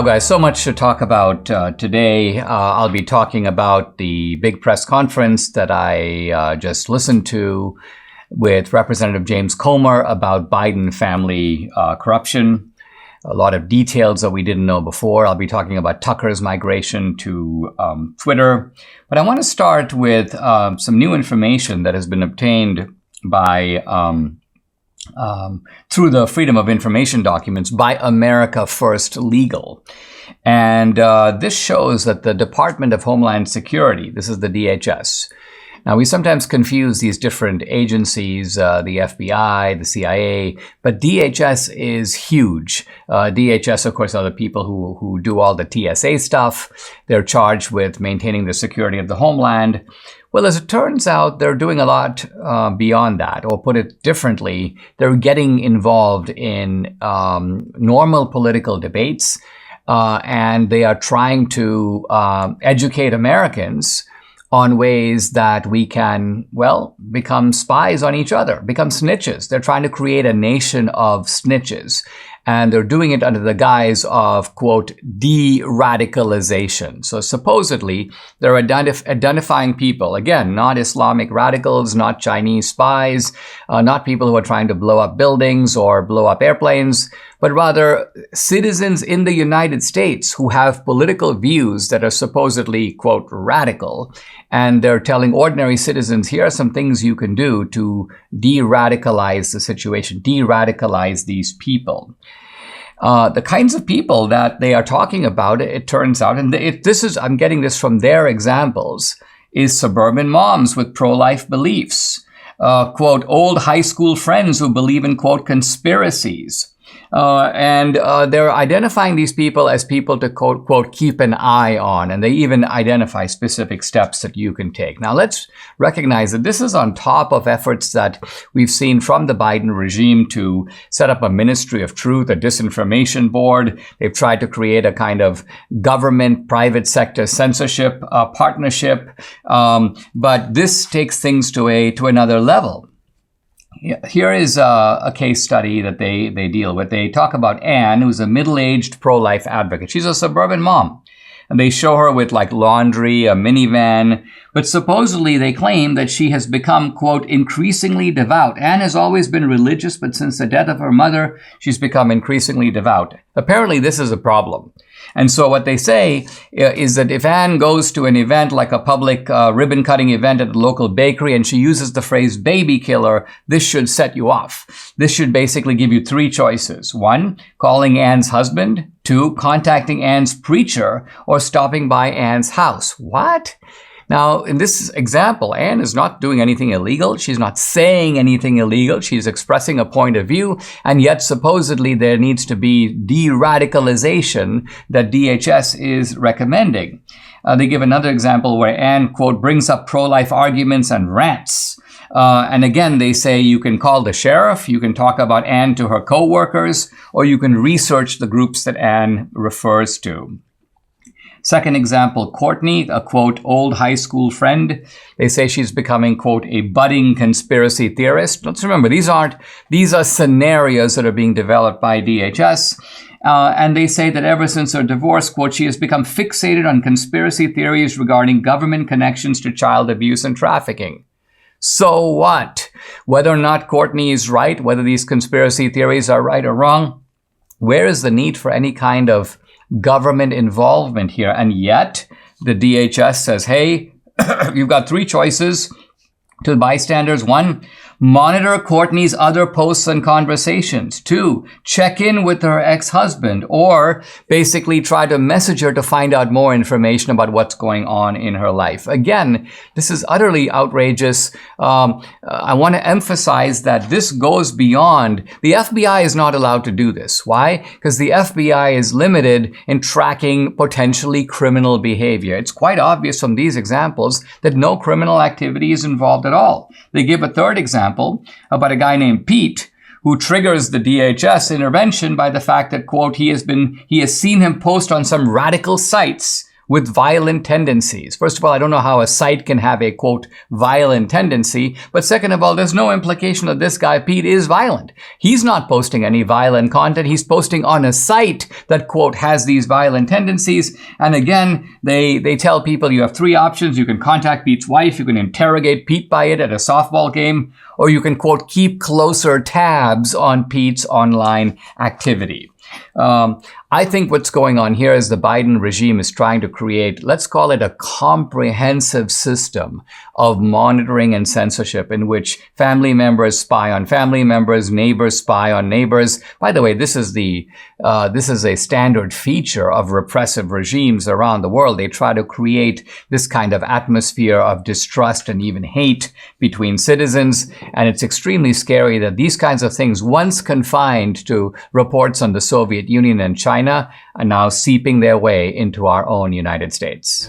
Guys, so much to talk about today. I'll be talking about the big press conference that I just listened to with Representative James Comer about Biden family corruption. A lot of details that we didn't know before. I'll be talking about Tucker's migration to Twitter. But I want to start with some new information that has been obtained by through the Freedom of Information documents by America First Legal. And this shows that the Department of Homeland Security, this is the DHS. Now, we sometimes confuse these different agencies, the FBI, the CIA, but DHS is huge. DHS, of course, are the people who do all the TSA stuff. They're charged with maintaining the security of the homeland. Well, as it turns out, they're doing a lot beyond that, or put it differently, they're getting involved in normal political debates, and they are trying to educate Americans on ways that we can, well, become spies on each other, become snitches. They're trying to create a nation of snitches. And they're doing it under the guise of, quote, de-radicalization. So supposedly, they're identifying people, again, not Islamic radicals, not Chinese spies, not people who are trying to blow up buildings or blow up airplanes, but rather citizens in the United States who have political views that are supposedly, quote, radical. And they're telling ordinary citizens, here are some things you can do to de-radicalize the situation, de-radicalize these people. The kinds of people that they are talking about, it turns out, and I'm getting this from their examples, is suburban moms with pro-life beliefs, quote, old high school friends who believe in, quote, conspiracies. And they're identifying these people as people to, quote, keep an eye on. And they even identify specific steps that you can take. Now, let's recognize that this is on top of efforts that we've seen from the Biden regime to set up a Ministry of Truth, a disinformation board. They've tried to create a kind of government, private sector censorship partnership. But this takes things to another level. Here is a case study that they deal with. They talk about Anne, who's a middle-aged pro-life advocate. She's a suburban mom. And they show her with like laundry, a minivan. But supposedly they claim that she has become, quote, increasingly devout. Anne has always been religious, but since the death of her mother, she's become increasingly devout. Apparently this is a problem. And so what they say is that if Anne goes to an event like a public ribbon-cutting event at a local bakery and she uses the phrase baby killer, this should set you off. This should basically give you three choices. One, calling Anne's husband. Two, contacting Anne's preacher or stopping by Anne's house. What? Now, in this example, Anne is not doing anything illegal. She's not saying anything illegal. She's expressing a point of view. And yet, supposedly, there needs to be de-radicalization that DHS is recommending. They give another example where Anne, quote, brings up pro-life arguments and rants. And again, they say you can call the sheriff, you can talk about Anne to her co-workers, or you can research the groups that Anne refers to. Second example, Courtney, a, quote, old high school friend. They say she's becoming, quote, a budding conspiracy theorist. Let's remember, these are scenarios that are being developed by DHS. And they say that ever since her divorce, quote, she has become fixated on conspiracy theories regarding government connections to child abuse and trafficking. So what? Whether or not Courtney is right, whether these conspiracy theories are right or wrong, where is the need for any kind of government involvement here? And yet the DHS says, hey, you've got three choices to the bystanders. One, monitor Courtney's other posts and conversations. Two, check in with her ex-husband, or basically try to message her to find out more information about what's going on in her life. Again, this is utterly outrageous. I want to emphasize that this goes beyond. The FBI is not allowed to do this. Why? Because the FBI is limited in tracking potentially criminal behavior. It's quite obvious from these examples that no criminal activity is involved at all. They give a third example about a guy named Pete who triggers the DHS intervention by the fact that, quote, he has seen him post on some radical sites with violent tendencies. First of all, I don't know how a site can have a, quote, violent tendency. But second of all, there's no implication that this guy, Pete, is violent. He's not posting any violent content. He's posting on a site that, quote, has these violent tendencies. And again, they tell people you have three options. You can contact Pete's wife. You can interrogate Pete by it at a softball game. Or you can, quote, keep closer tabs on Pete's online activity. I think what's going on here is the Biden regime is trying to create, let's call it a comprehensive system of monitoring and censorship in which family members spy on family members, neighbors spy on neighbors. By the way, this is a standard feature of repressive regimes around the world. They try to create this kind of atmosphere of distrust and even hate between citizens. And it's extremely scary that these kinds of things, once confined to reports on the Soviet Union and China, are now seeping their way into our own United States.